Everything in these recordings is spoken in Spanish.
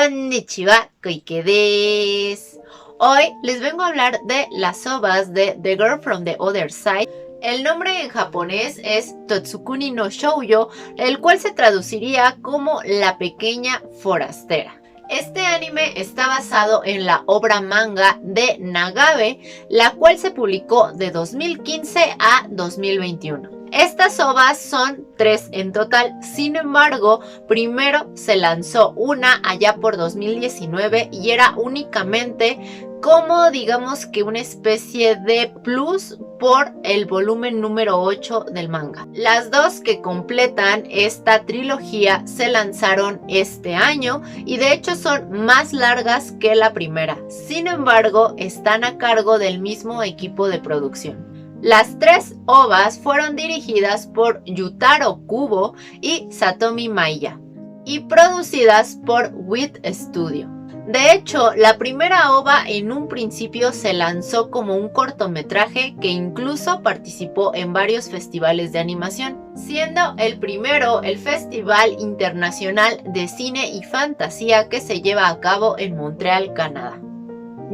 Konnichiwa, Koike desu. Hoy les vengo a hablar de las ovas de The Girl from the Other Side. El nombre en japonés es Totsukuni no Shoujo, el cual se traduciría como La pequeña forastera. Este anime está basado en la obra manga de Nagabe, la cual se publicó de 2015 a 2021. Estas ovas son 3 en total, sin embargo, primero se lanzó una allá por 2019 y era únicamente como digamos que una especie de plus por el volumen número 8 del manga. Las dos que completan esta trilogía se lanzaron este año y de hecho son más largas que la primera. Sin embargo, están a cargo del mismo equipo de producción. Las 3 ovas fueron dirigidas por Yutaro Kubo y Satomi Maiya y producidas por WIT Studio. De hecho, la primera ova en un principio se lanzó como un cortometraje que incluso participó en varios festivales de animación, siendo el primero el Festival Internacional de Cine y Fantasía que se lleva a cabo en Montreal, Canadá.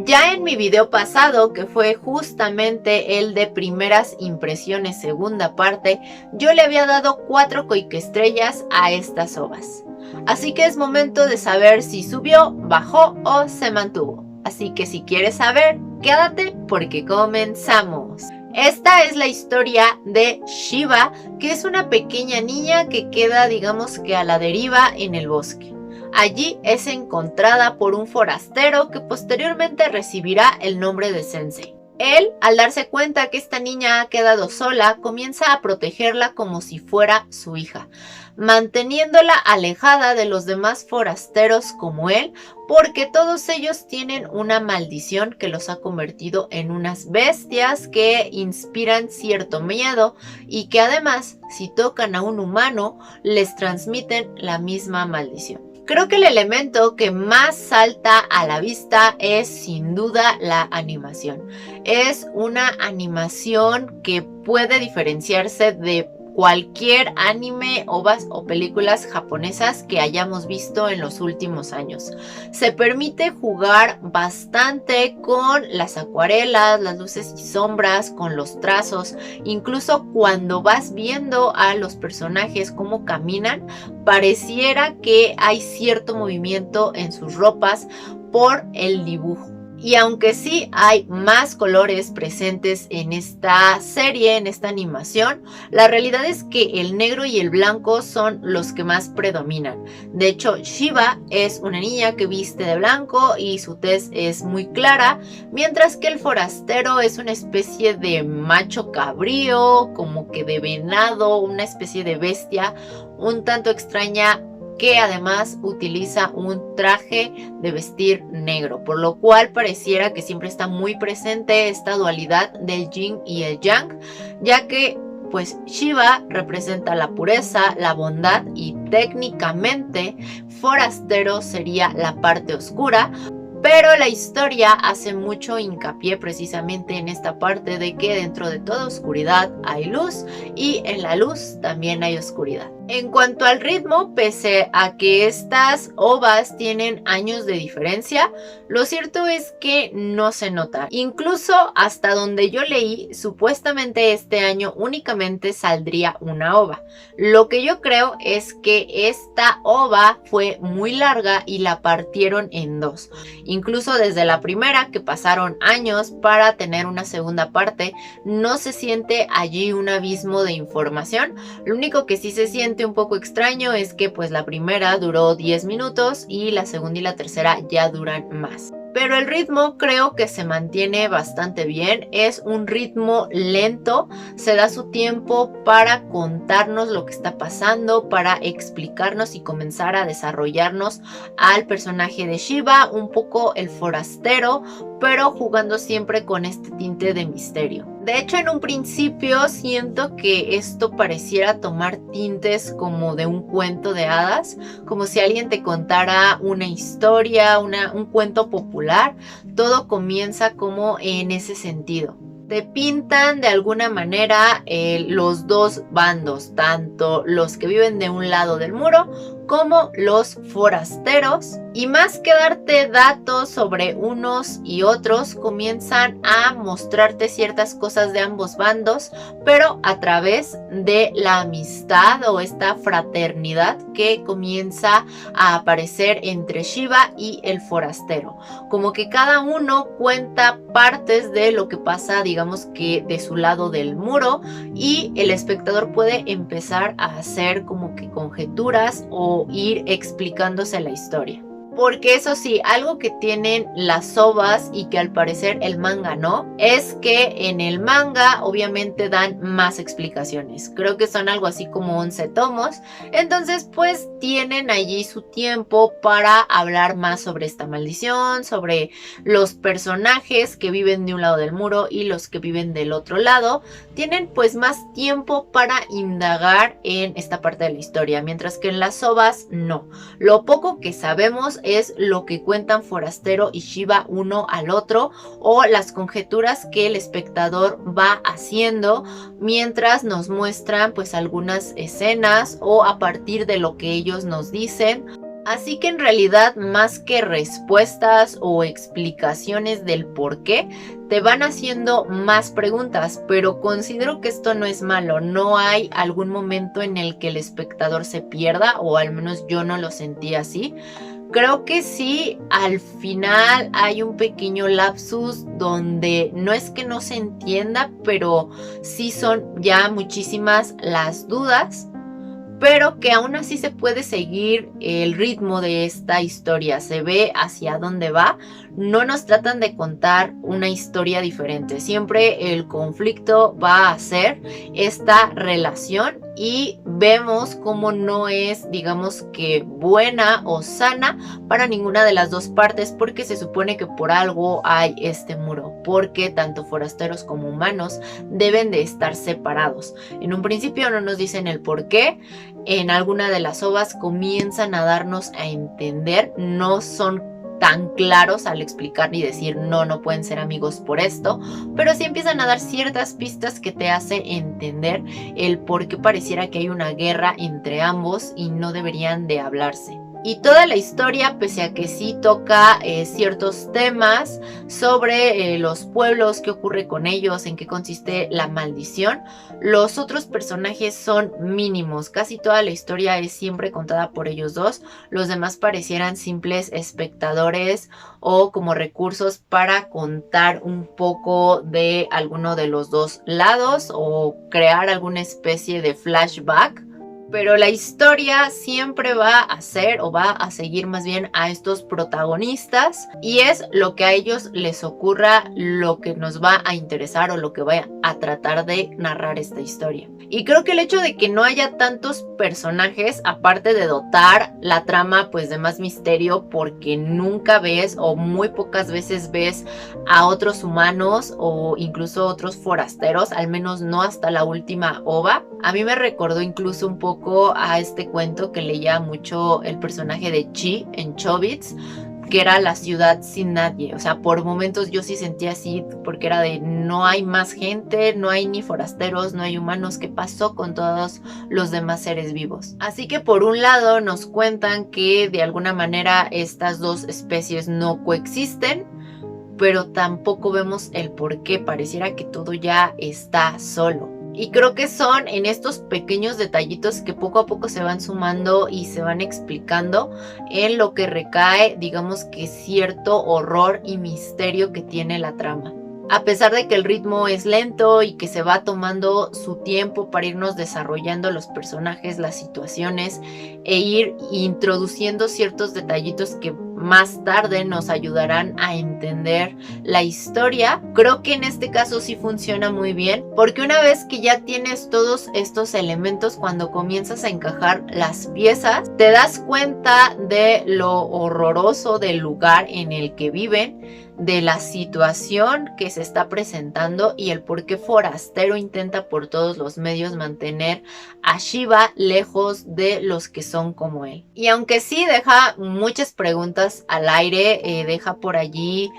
Ya en mi video pasado, que fue justamente el de primeras impresiones segunda parte, yo le había dado 4 Koike estrellas a estas ovas. Así que es momento de saber si subió, bajó o se mantuvo. Así que si quieres saber, quédate porque comenzamos. Esta es la historia de Shiba, que es una pequeña niña que queda digamos que a la deriva en el bosque. Allí es encontrada por un forastero que posteriormente recibirá el nombre de Sensei. Él, al darse cuenta que esta niña ha quedado sola, comienza a protegerla como si fuera su hija, manteniéndola alejada de los demás forasteros como él, porque todos ellos tienen una maldición que los ha convertido en unas bestias que inspiran cierto miedo y que además, si tocan a un humano, les transmiten la misma maldición. Creo que el elemento que más salta a la vista es sin duda la animación. Es una animación que puede diferenciarse de cualquier anime, ovas o películas japonesas que hayamos visto en los últimos años. Se permite jugar bastante con las acuarelas, las luces y sombras, con los trazos. Incluso cuando vas viendo a los personajes cómo caminan, pareciera que hay cierto movimiento en sus ropas por el dibujo. Y aunque sí hay más colores presentes en esta serie, en esta animación, la realidad es que el negro y el blanco son los que más predominan. De hecho, Shiba es una niña que viste de blanco y su tez es muy clara, mientras que el forastero es una especie de macho cabrío, como que de venado, una especie de bestia un tanto extraña, que además utiliza un traje de vestir negro, por lo cual pareciera que siempre está muy presente esta dualidad del yin y el yang, ya que pues Shiba representa la pureza, la bondad y técnicamente forastero sería la parte oscura. Pero la historia hace mucho hincapié precisamente en esta parte de que dentro de toda oscuridad hay luz y en la luz también hay oscuridad. En cuanto al ritmo, pese a que estas ovas tienen años de diferencia, lo cierto es que no se nota. Incluso hasta donde yo leí, supuestamente este año únicamente saldría una ova. Lo que yo creo es que esta ova fue muy larga y la partieron en 2. Incluso desde la primera, que pasaron años para tener una segunda parte, no se siente allí un abismo de información. Lo único que sí se siente un poco extraño es que pues la primera duró 10 minutos y la segunda y la tercera ya duran más. Pero el ritmo creo que se mantiene bastante bien, es un ritmo lento, se da su tiempo para contarnos lo que está pasando, para explicarnos y comenzar a desarrollarnos al personaje de Shiba, un poco el forastero, pero jugando siempre con este tinte de misterio. De hecho, en un principio siento que esto pareciera tomar tintes como de un cuento de hadas, como si alguien te contara una historia, un cuento popular. Todo comienza como en ese sentido. Te pintan de alguna manera los dos bandos, tanto los que viven de un lado del muro como los forasteros, y más que darte datos sobre unos y otros, comienzan a mostrarte ciertas cosas de ambos bandos, pero a través de la amistad o esta fraternidad que comienza a aparecer entre Shiva y el forastero. Como que cada uno cuenta partes de lo que pasa, digamos que de su lado del muro, y el espectador puede empezar a hacer como que conjeturas o ir explicándose la historia. Porque eso sí, algo que tienen las ovas y que al parecer el manga no, es que en el manga obviamente dan más explicaciones. Creo que son algo así como 11 tomos. Entonces pues tienen allí su tiempo para hablar más sobre esta maldición, sobre los personajes que viven de un lado del muro y los que viven del otro lado. Tienen pues más tiempo para indagar en esta parte de la historia, mientras que en las ovas no. Lo poco que sabemos es lo que cuentan Forastero y Shiva uno al otro, o las conjeturas que el espectador va haciendo mientras nos muestran pues algunas escenas o a partir de lo que ellos nos dicen. Así que en realidad, más que respuestas o explicaciones del por qué, te van haciendo más preguntas, pero considero que esto no es malo. No hay algún momento en el que el espectador se pierda, o al menos yo no lo sentí así. Creo que sí, al final hay un pequeño lapsus donde no es que no se entienda, pero sí son ya muchísimas las dudas, pero que aún así se puede seguir el ritmo de esta historia, se ve hacia dónde va. No nos tratan de contar una historia diferente, siempre el conflicto va a ser esta relación, y vemos cómo no es, digamos que buena o sana para ninguna de las dos partes, porque se supone que por algo hay este muro, porque tanto forasteros como humanos deben de estar separados. En un principio no nos dicen el por qué. En alguna de las ovas comienzan a darnos a entender, no son tan claros al explicar ni decir no pueden ser amigos por esto, pero sí empiezan a dar ciertas pistas que te hace entender el por qué pareciera que hay una guerra entre ambos y no deberían de hablarse. Y toda la historia, pese a que sí toca ciertos temas sobre los pueblos, qué ocurre con ellos, en qué consiste la maldición, los otros personajes son mínimos. Casi toda la historia es siempre contada por ellos dos. Los demás parecieran simples espectadores o como recursos para contar un poco de alguno de los dos lados o crear alguna especie de flashback. Pero la historia siempre va a ser, o va a seguir más bien, a estos protagonistas, y es lo que a ellos les ocurra lo que nos va a interesar o lo que va a tratar de narrar esta historia. Y creo que el hecho de que no haya tantos personajes, aparte de dotar la trama pues de más misterio, porque nunca ves o muy pocas veces ves a otros humanos o incluso otros forasteros, al menos no hasta la última ova. A mí me recordó incluso un poco a este cuento que leía mucho el personaje de Chi en Chobits, que era La ciudad sin nadie. O sea, por momentos yo sí sentía así, porque era de no hay más gente, no hay ni forasteros, no hay humanos. ¿Qué pasó con todos los demás seres vivos? Así que por un lado nos cuentan que de alguna manera estas dos especies no coexisten, pero tampoco vemos el por qué. Pareciera que todo ya está solo. Y creo que son en estos pequeños detallitos que poco a poco se van sumando y se van explicando en lo que recae, digamos que cierto horror y misterio que tiene la trama. A pesar de que el ritmo es lento y que se va tomando su tiempo para irnos desarrollando los personajes, las situaciones e ir introduciendo ciertos detallitos que más tarde nos ayudarán a entender la historia, creo que en este caso sí funciona muy bien, porque una vez que ya tienes todos estos elementos, cuando comienzas a encajar las piezas, te das cuenta de lo horroroso del lugar en el que viven, de la situación que se está presentando y el por qué Forastero intenta por todos los medios mantener a Shiva lejos de los que son como él. Y aunque sí deja muchas preguntas al aire, deja por allí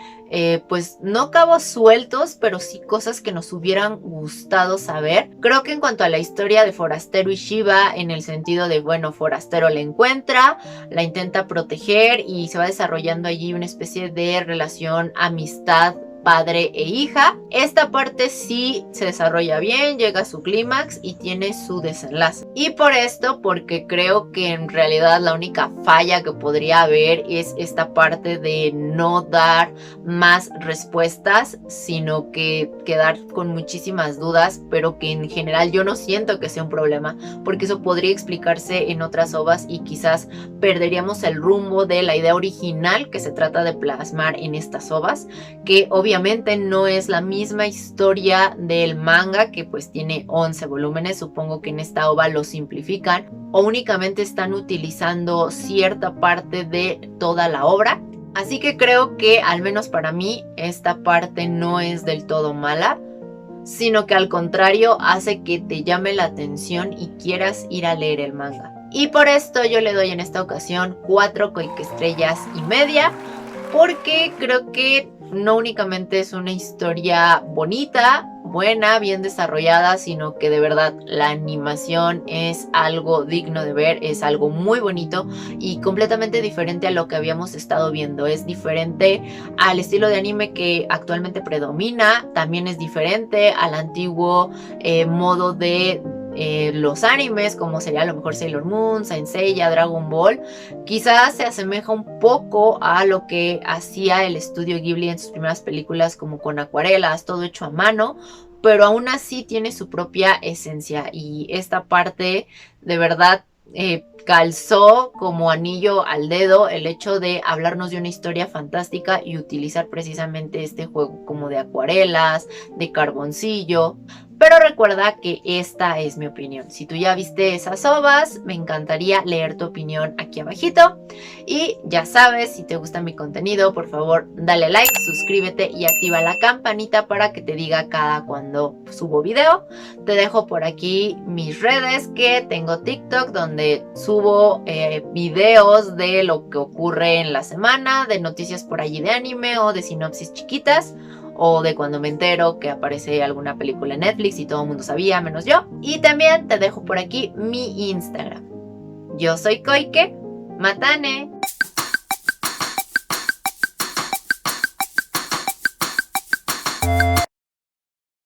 pues no cabos sueltos, pero sí cosas que nos hubieran gustado saber. Creo que en cuanto a la historia de Forastero y Shiva, en el sentido de, bueno, Forastero la encuentra, la intenta proteger y se va desarrollando allí una especie de relación, amistad, padre e hija. Esta parte sí se desarrolla bien, llega a su clímax y tiene su desenlace. Y por esto, porque creo que en realidad la única falla que podría haber es esta parte de no dar más respuestas, sino que quedar con muchísimas dudas, pero que en general yo no siento que sea un problema, porque eso podría explicarse en otras ovas y quizás perderíamos el rumbo de la idea original que se trata de plasmar en estas ovas, que obviamente no es la misma historia del manga, que pues tiene 11 volúmenes. Supongo que en esta ova lo simplifican o únicamente están utilizando cierta parte de toda la obra. Así que creo que, al menos para mí, esta parte no es del todo mala, sino que al contrario hace que te llame la atención y quieras ir a leer el manga. Y por esto yo le doy en esta ocasión 4 estrellas y media, porque creo que no únicamente es una historia bonita, buena, bien desarrollada, sino que de verdad la animación es algo digno de ver, es algo muy bonito y completamente diferente a lo que habíamos estado viendo. Es diferente al estilo de anime que actualmente predomina, también es diferente al antiguo modo de los animes, como sería a lo mejor Sailor Moon, Saint Seiya, Dragon Ball. Quizás se asemeja un poco a lo que hacía el estudio Ghibli en sus primeras películas, como con acuarelas, todo hecho a mano, pero aún así tiene su propia esencia, y esta parte de verdad calzó como anillo al dedo el hecho de hablarnos de una historia fantástica y utilizar precisamente este juego como de acuarelas, de carboncillo. Pero recuerda que esta es mi opinión. Si tú ya viste esas ovas, me encantaría leer tu opinión aquí abajito. Y ya sabes, si te gusta mi contenido, por favor dale like, suscríbete y activa la campanita para que te diga cada cuando subo video. Te dejo por aquí mis redes, que tengo TikTok, donde subo videos de lo que ocurre en la semana, de noticias por allí de anime o de sinopsis chiquitas, o de cuando me entero que aparece alguna película en Netflix y todo el mundo sabía menos yo. Y también te dejo por aquí mi Instagram. Yo soy Koike Matane.